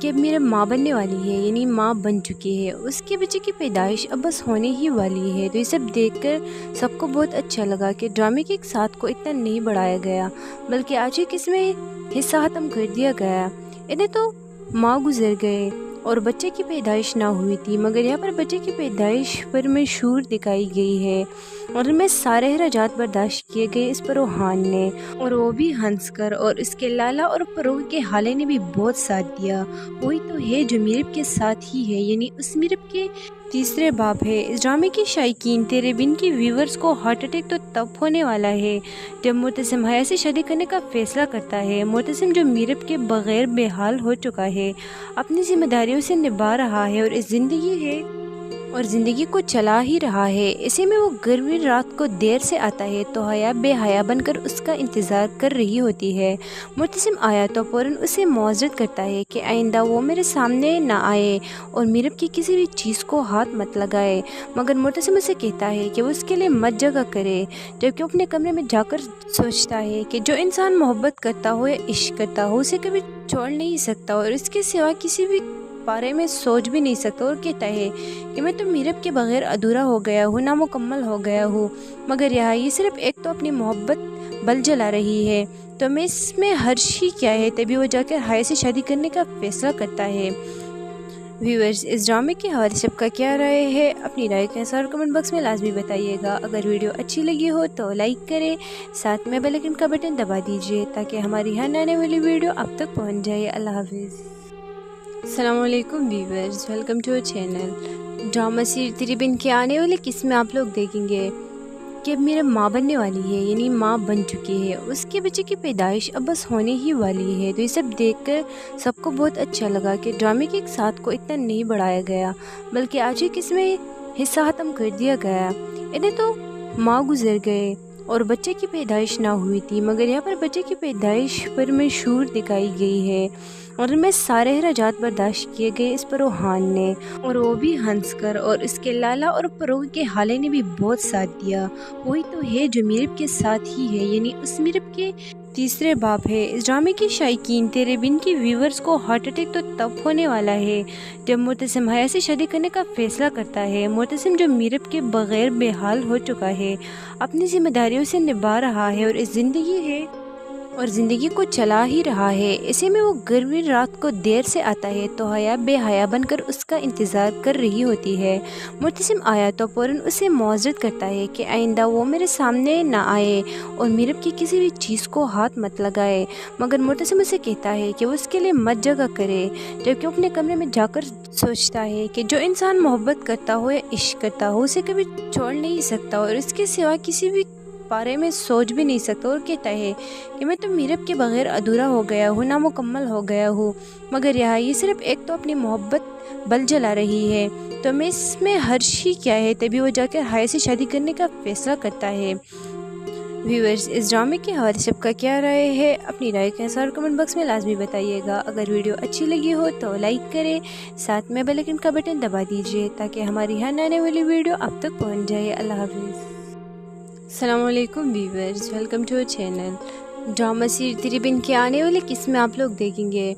कि अब मेरा माँ बनने वाली है, यानी माँ बन चुकी है। उसके बच्चे की पैदाइश अब बस होने ही वाली है। तो ये सब देखकर सबको बहुत अच्छा लगा कि ड्रामे के एक साथ को इतना नहीं बढ़ाया गया, बल्कि आज ही किसमें हिस्सा ख़त्म कर दिया गया। इन्हें तो माँ गुजर गए और बच्चे की पैदाइश ना हुई थी, मगर यहाँ पर बच्चे की पैदाइश पर में शूर दिखाई गई है और में सारे रजात बर्दाश्त किए गए इस पर रूहान ने, और वो भी हंस कर, और इसके लाला और फरोग के हाले ने भी बहुत साथ दिया। वही तो है जो मीरब के साथ ही है, यानी उस मीरब के तीसरे बाप है। इस ड्रामे के शायकीन तेरे बिन की व्यूवर्स को हार्ट अटैक तो तब होने वाला है जब मुर्तसिम हया से शादी करने का फैसला करता है। मुर्तसिम जो मीरब के बगैर बेहाल हो चुका है, अपनी जिम्मेदारियों से निभा रहा है और ज़िंदगी को चला ही रहा है। ऐसे में वो गर्मी रात को देर से आता है तो हया बेहया बनकर उसका इंतज़ार कर रही होती है। मुर्तसिम आया तो फ़ौरन उसे मुआज़रत करता है कि आइंदा वो मेरे सामने ना आए और मीरब की किसी भी चीज़ को हाथ मत लगाए, मगर मुर्तसिम उसे कहता है कि वो उसके लिए मत जगह करे, जबकि अपने कमरे में जाकर सोचता है कि जो इंसान मोहब्बत करता हो या इश्क करता हो उसे कभी छोड़ नहीं सकता और इसके सिवा किसी भी बारे में सोच भी नहीं सकता, और कहता है कि मैं तो मीरब के बगैर अधूरा हो गया हूँ, नामुकम्मल हो गया हूँ। मगर यहाँ ये सिर्फ एक तो अपनी मोहब्बत बल जला रही है, तो मैं इसमें हर्ष ही क्या है। तभी वो जाकर हाय से शादी करने का फैसला करता है। व्यूअर्स, इस ड्रामे के हवाले से सबका क्या राय है, अपनी राय के अनुसार कमेंट बॉक्स में लाजमी बताइएगा। अगर वीडियो अच्छी लगी हो तो लाइक करें, साथ में बेल आइकन का बटन दबा दीजिए ताकि हमारी हर आने वाली वीडियो आप तक पहुँच जाए। अल्लाह हाफिज़। अस्सलाम वालेकुम viewers, welcome to our channel. Drama series Teri Bin के आने वाले किस्में आप लोग देखेंगे कि अब मेरा माँ बनने वाली है, यानी माँ बन चुकी है। उसके बच्चे की पैदाइश अब बस होने ही वाली है। तो ये सब देखकर सबको बहुत अच्छा लगा कि ड्रामे के एक साथ को इतना नहीं बढ़ाया गया, बल्कि आज ही किसमें हिस्सा ख़त्म कर दिया गया। इन्हें तो माँ गुजर गए और बच्चे की पैदाइश ना हुई थी, मगर यहाँ पर बच्चे की पैदाइश पर में शूर दिखाई गई है और इनमें सारे अखराजात बर्दाश्त किए गए इस पर रूहान ने, और वो भी हंस कर, और इसके लाला और परोग के हाले ने भी बहुत साथ दिया। वही तो है जो मीरब के साथ ही है, यानी उस मीरब के तीसरे बाप है। इस ड्रामे की शायकीन तेरे बिन की व्यूवर्स को हार्ट अटैक तो तब होने वाला है जब मुर्तसिम हया से शादी करने का फैसला करता है। मुर्तसिम जो मीरब के बगैर बेहाल हो चुका है, अपनी जिम्मेदारियों से निभा रहा है और इस ज़िंदगी को चला ही रहा है। ऐसे में वो गर्मी रात को देर से आता है तो हया बेहया बनकर उसका इंतज़ार कर रही होती है। मुर्तसिम आया तो फ़ौरन उसे मुआज़रत करता है कि आइंदा वो मेरे सामने ना आए और मीरब की किसी भी चीज़ को हाथ मत लगाए, मगर मुर्तसिम उसे कहता है कि वो उसके लिए मत जगह करे, जबकि अपने कमरे में जाकर सोचता है कि जो इंसान मोहब्बत करता हो या इश्क करता हो उसे कभी छोड़ नहीं सकता और इसके सिवा किसी भी बारे में सोच भी नहीं सकता, और कहता है कि मैं तो मीरब के बगैर अधूरा हो गया हूँ, नामुकम्मल हो गया हूँ। मगर यहाँ ये सिर्फ एक तो अपनी मोहब्बत बल जला रही है, तो मैं इसमें हर्ष ही क्या है। तभी वो जाकर हया से शादी करने का फैसला करता है। व्यूअर्स, इस ड्रामे के हवाले से सबका क्या राय है, अपनी राय के अनुसार कमेंट बॉक्स में लाजमी बताइएगा। अगर वीडियो अच्छी लगी हो तो लाइक करें, साथ में बेल आइकन का बटन दबा दीजिए ताकि हमारी हर आने वाली वीडियो आप तक पहुँच जाए। अल्लाह हाफिज़। अस्सलाम वालेकुम viewers, welcome to our channel. Drama series Tere Bin के आने वाले किस्में आप लोग देखेंगे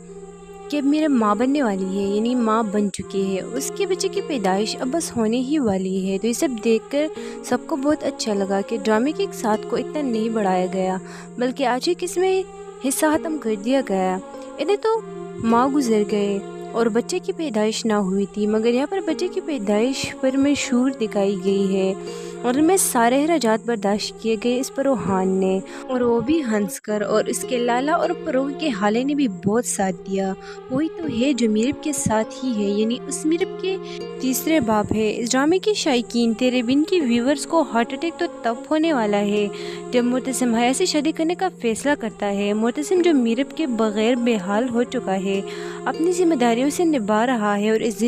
कि अब मेरा माँ बनने वाली है, यानी माँ बन चुकी है। उसके बच्चे की पैदाइश अब बस होने ही वाली है। तो ये सब देखकर सबको बहुत अच्छा लगा कि ड्रामे के एक साथ को इतना नहीं बढ़ाया गया, बल्कि आज ही किस्में हिस्सा ख़त्म कर दिया गया। इन्हें तो माँ गुजर गए और बच्चे की पैदाइश ना हुई थी, मगर यहाँ पर बच्चे की पैदाइश पर में शूर दिखाई गई है और इनमें सारे अखराजात बर्दाश्त किए गए इस पर रूहान ने, और वो भी हंस कर, और इसके लाला और परोग के हाले ने भी बहुत साथ दिया। वही तो है जो मीरब के साथ ही है, यानी उस मीरब के तीसरे बाप है। इस ड्रामे की शायकीन तेरे बिन की व्यूवर्स को हार्ट अटैक तो तब होने वाला है जब मुर्तसिम हया से शादी करने का फैसला करता है। मुर्तसिम जो मीरब के बगैर बेहाल हो चुका है, अपनी जिम्मेदारियों से निभा रहा है और इस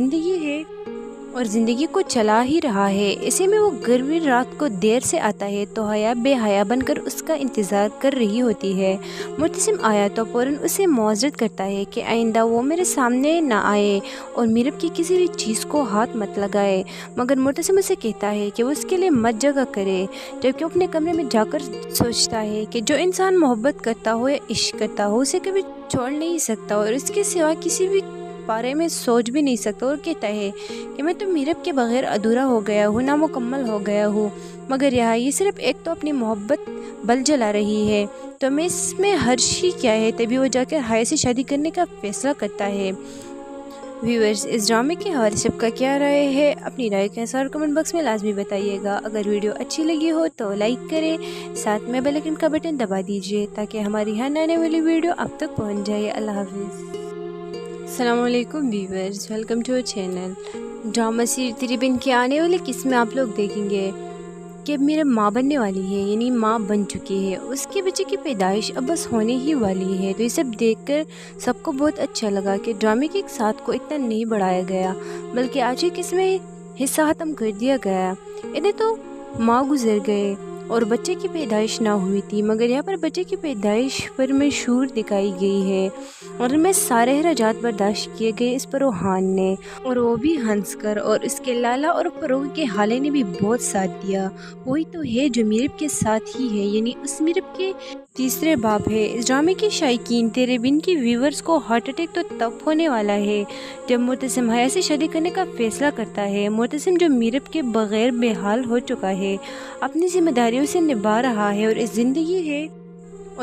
ज़िंदगी को चला ही रहा है। ऐसे में वो गर्मी रात को देर से आता है तो हया बेहया बनकर उसका इंतज़ार कर रही होती है। मुर्तसिम आया तो फ़ौरन उसे मुआज़रत करता है कि आइंदा वो मेरे सामने ना आए और मीरब की किसी भी चीज़ को हाथ मत लगाए, मगर मुर्तसिम उसे कहता है कि वो उसके लिए मत जगह करे, जबकि अपने कमरे में जाकर सोचता है कि जो इंसान मोहब्बत करता हो या इश्क करता हो उसे कभी छोड़ नहीं सकता और इसके सिवा किसी भी बारे में सोच भी नहीं सकता, और कहता है कि मैं तो मीरब के बगैर अधूरा हो गया हूँ, नामुकम्मल हो गया हूँ। मगर यहाँ ये सिर्फ एक तो अपनी मोहब्बत बल जला रही है, तो मैं इसमें हर्ष ही क्या है। तभी वो जाकर हया से शादी करने का फैसला करता है। व्यूअर्स, इस ड्रामे के हवाले से सबका क्या राय है, अपनी राय के अनुसार कमेंट बॉक्स में लाजमी बताइएगा। अगर वीडियो अच्छी लगी हो तो लाइक करें, साथ में बेल आइकन का बटन दबा दीजिए ताकि हमारी हर आने वाली वीडियो आप तक पहुँच जाए। अल्लाह हाफिज़। अस्सलाम वालेकुम viewers, welcome to our channel. Drama series Tere Bin के आने वाले किस्में आप लोग देखेंगे कि अब मेरा माँ बनने वाली है, यानी माँ बन चुकी है। उसके बच्चे की पैदाइश अब बस होने ही वाली है। तो ये सब देखकर सबको बहुत अच्छा लगा कि ड्रामे के एक साथ को इतना नहीं बढ़ाया गया, बल्कि आज ही किस्में हिस्सा ख़त्म कर दिया गया। इन्हें तो माँ गुजर गए और बच्चे की पैदाइश ना हुई थी, मगर यहाँ पर बच्चे की पैदाइश पर में शूर दिखाई गई है और इनमें सारे अखराजात बर्दाश्त किए गए इस पर रूहान ने, और वो भी हंस कर, और इसके लाला और परोग के हाले ने भी बहुत साथ दिया। वही तो है जो मीरब के साथ ही है, यानी उस मीरब के तीसरे बाप है। इस ड्रामे की शायकीन तेरे बिन की व्यूवर्स को हार्ट अटैक तो तब होने वाला है जब मुर्तसिम हया से शादी करने का फैसला करता है। मुर्तसिम जो मीरब के बगैर बेहाल हो चुका है, अपनी जिम्मेदारियों से निभा रहा है और इस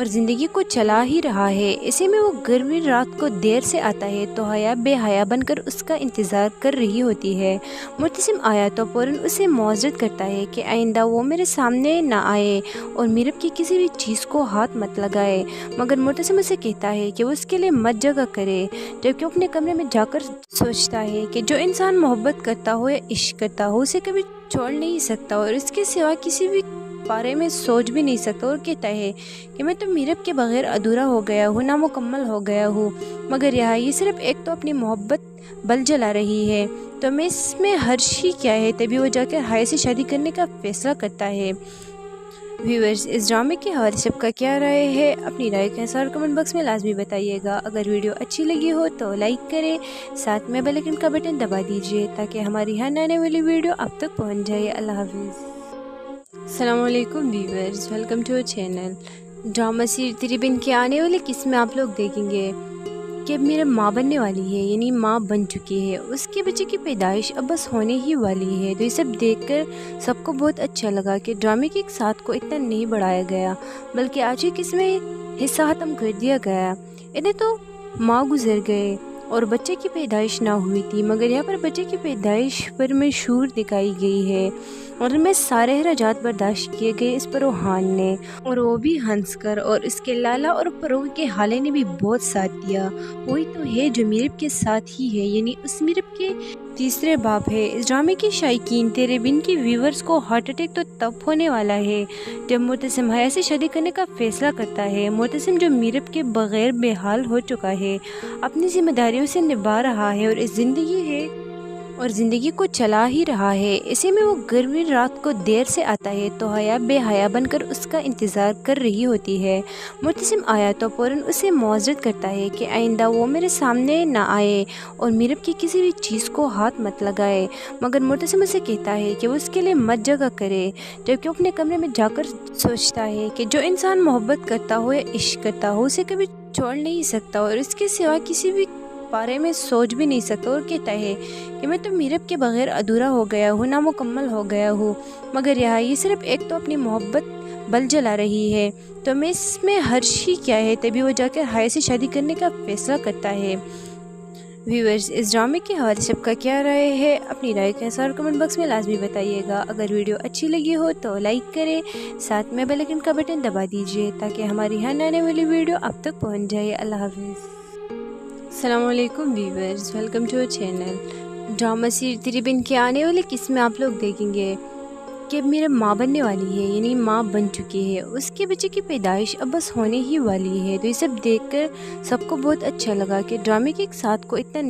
ज़िंदगी को चला ही रहा है। ऐसे में वो गर्मी रात को देर से आता है तो हया बेहया बनकर उसका इंतज़ार कर रही होती है। मुर्तसिम आया तो फ़ौरन उसे मुआज़रत करता है कि आइंदा वो मेरे सामने ना आए और मीरब की किसी भी चीज़ को हाथ मत लगाए, मगर मुर्तसिम उसे कहता है कि वो उसके लिए मत जगह करे, जबकि अपने कमरे में जाकर सोचता है कि जो इंसान मोहब्बत करता हो या इश्क करता हो उसे कभी छोड़ नहीं सकता और इसके सिवा किसी भी بارے میں سوچ بھی نہیں سکتا اور کہتا ہے کہ میں تو میرب کے بغیر ادھورا ہو گیا ہوں، نامکمل ہو گیا ہوں، مگر یہاں یہ صرف ایک تو اپنی محبت بل جلا رہی ہے، تو میں اس میں ہرشی کیا ہے، تبھی وہ جا کر ہائے سے شادی کرنے کا فیصلہ کرتا ہے۔ ویورز، اس ڈرامے کے حوالے سے آپ کا کیا رائے ہے؟ اپنی رائے کا حصہ کمنٹ باکس میں لازمی بتائیے گا۔ اگر ویڈیو اچھی لگی ہو تو لائک کریں، ساتھ میں بیل آئیکن کا بٹن دبا دیجیے تاکہ ہماری ہر آنے والی ویڈیو آپ تک پہنچ جائے۔ اللہ حافظ۔ السلام علیکم viewers, welcome to channel. Drama series Teri Bin کے آنے والے قسم میں آپ لوگ دیکھیں گے کہ اب میرا ماں بننے والی ہے، یعنی ماں بن چکی ہے، اس کے بچے کی پیدائش اب بس ہونے ہی والی ہے۔ تو یہ سب دیکھ کر سب کو بہت اچھا لگا کہ ڈرامے کے ایک ساتھ کو اتنا نہیں بڑھایا گیا، بلکہ آج ہی کس میں حصہ ختم کر دیا گیا۔ انہیں تو ماں گزر گئے اور بچے کی پیدائش نہ ہوئی تھی، مگر یہاں پر بچے کی پیدائش پر میں شور دکھائی گئی ہے اور میں سارے اخراجات برداشت کیے گئے اس پر روحان نے، اور وہ بھی ہنس کر، اور اس کے لالا اور پرو کے حالے نے بھی بہت ساتھ دیا۔ وہی تو ہے جو میرب کے ساتھ ہی ہے، یعنی اس میرب کے تیسرے باپ ہے۔ اس ڈرامے کے شائقین تیرے بن کی ویورز کو ہارٹ اٹیک تو تب ہونے والا ہے جب معتصم حیا سے شادی کرنے کا فیصلہ کرتا ہے۔ معتصم جو میرب کے بغیر بے حال ہو چکا ہے، اپنی ذمہ داریوں سے نبھا رہا ہے اور زندگی کو چلا ہی رہا ہے، ایسے میں وہ گرمی رات کو دیر سے آتا ہے تو حیا بے حیا بن کر اس کا انتظار کر رہی ہوتی ہے۔ معتصم آیا تو فوراً اسے معذرت کرتا ہے کہ آئندہ وہ میرے سامنے نہ آئے اور میرب کی کسی بھی چیز کو ہاتھ مت لگائے، مگر معتصم اسے کہتا ہے کہ وہ اس کے لیے مت جگہ کرے، جبکہ وہ اپنے کمرے میں جا کر سوچتا ہے کہ جو انسان محبت کرتا ہو یا عشق کرتا ہو اسے کبھی چھوڑ نہیں سکتا اور اس کے سوا کسی بھی بارے میں سوچ بھی نہیں سکتا، اور کہتا ہے کہ میں تو میرب کے بغیر ادھورا ہو گیا ہوں، نامکمل ہو گیا ہوں، مگر یہاں یہ صرف ایک تو اپنی محبت بل جلا رہی ہے، تو میں اس میں ہرشی کیا ہے، تبھی وہ جا کر ہائے سے شادی کرنے کا فیصلہ کرتا ہے۔ ویورز، اس ڈرامے کے حوالے سے آپ کا کیا رائے ہے؟ اپنی رائے کا حصہ کمنٹ باکس میں لازمی بتائیے گا۔ اگر ویڈیو اچھی لگی ہو تو لائک کریں، ساتھ میں بیل آئیکن کا بٹن دبا دیجیے تاکہ ہماری ہر آنے والی ویڈیو آپ تک پہنچ جائے۔ اللہ حافظ۔ السلام علیکم viewers, welcome to channel. Drama series Teri Bin کے آنے والے قسم میں آپ لوگ دیکھیں گے کہ اب میرا ماں بننے والی ہے، یعنی ماں بن چکی ہے، اس کے بچے کی پیدائش اب بس ہونے ہی والی ہے۔ تو یہ سب دیکھ کر سب کو بہت اچھا لگا کہ ڈرامے کے ایک ساتھ کو اتنا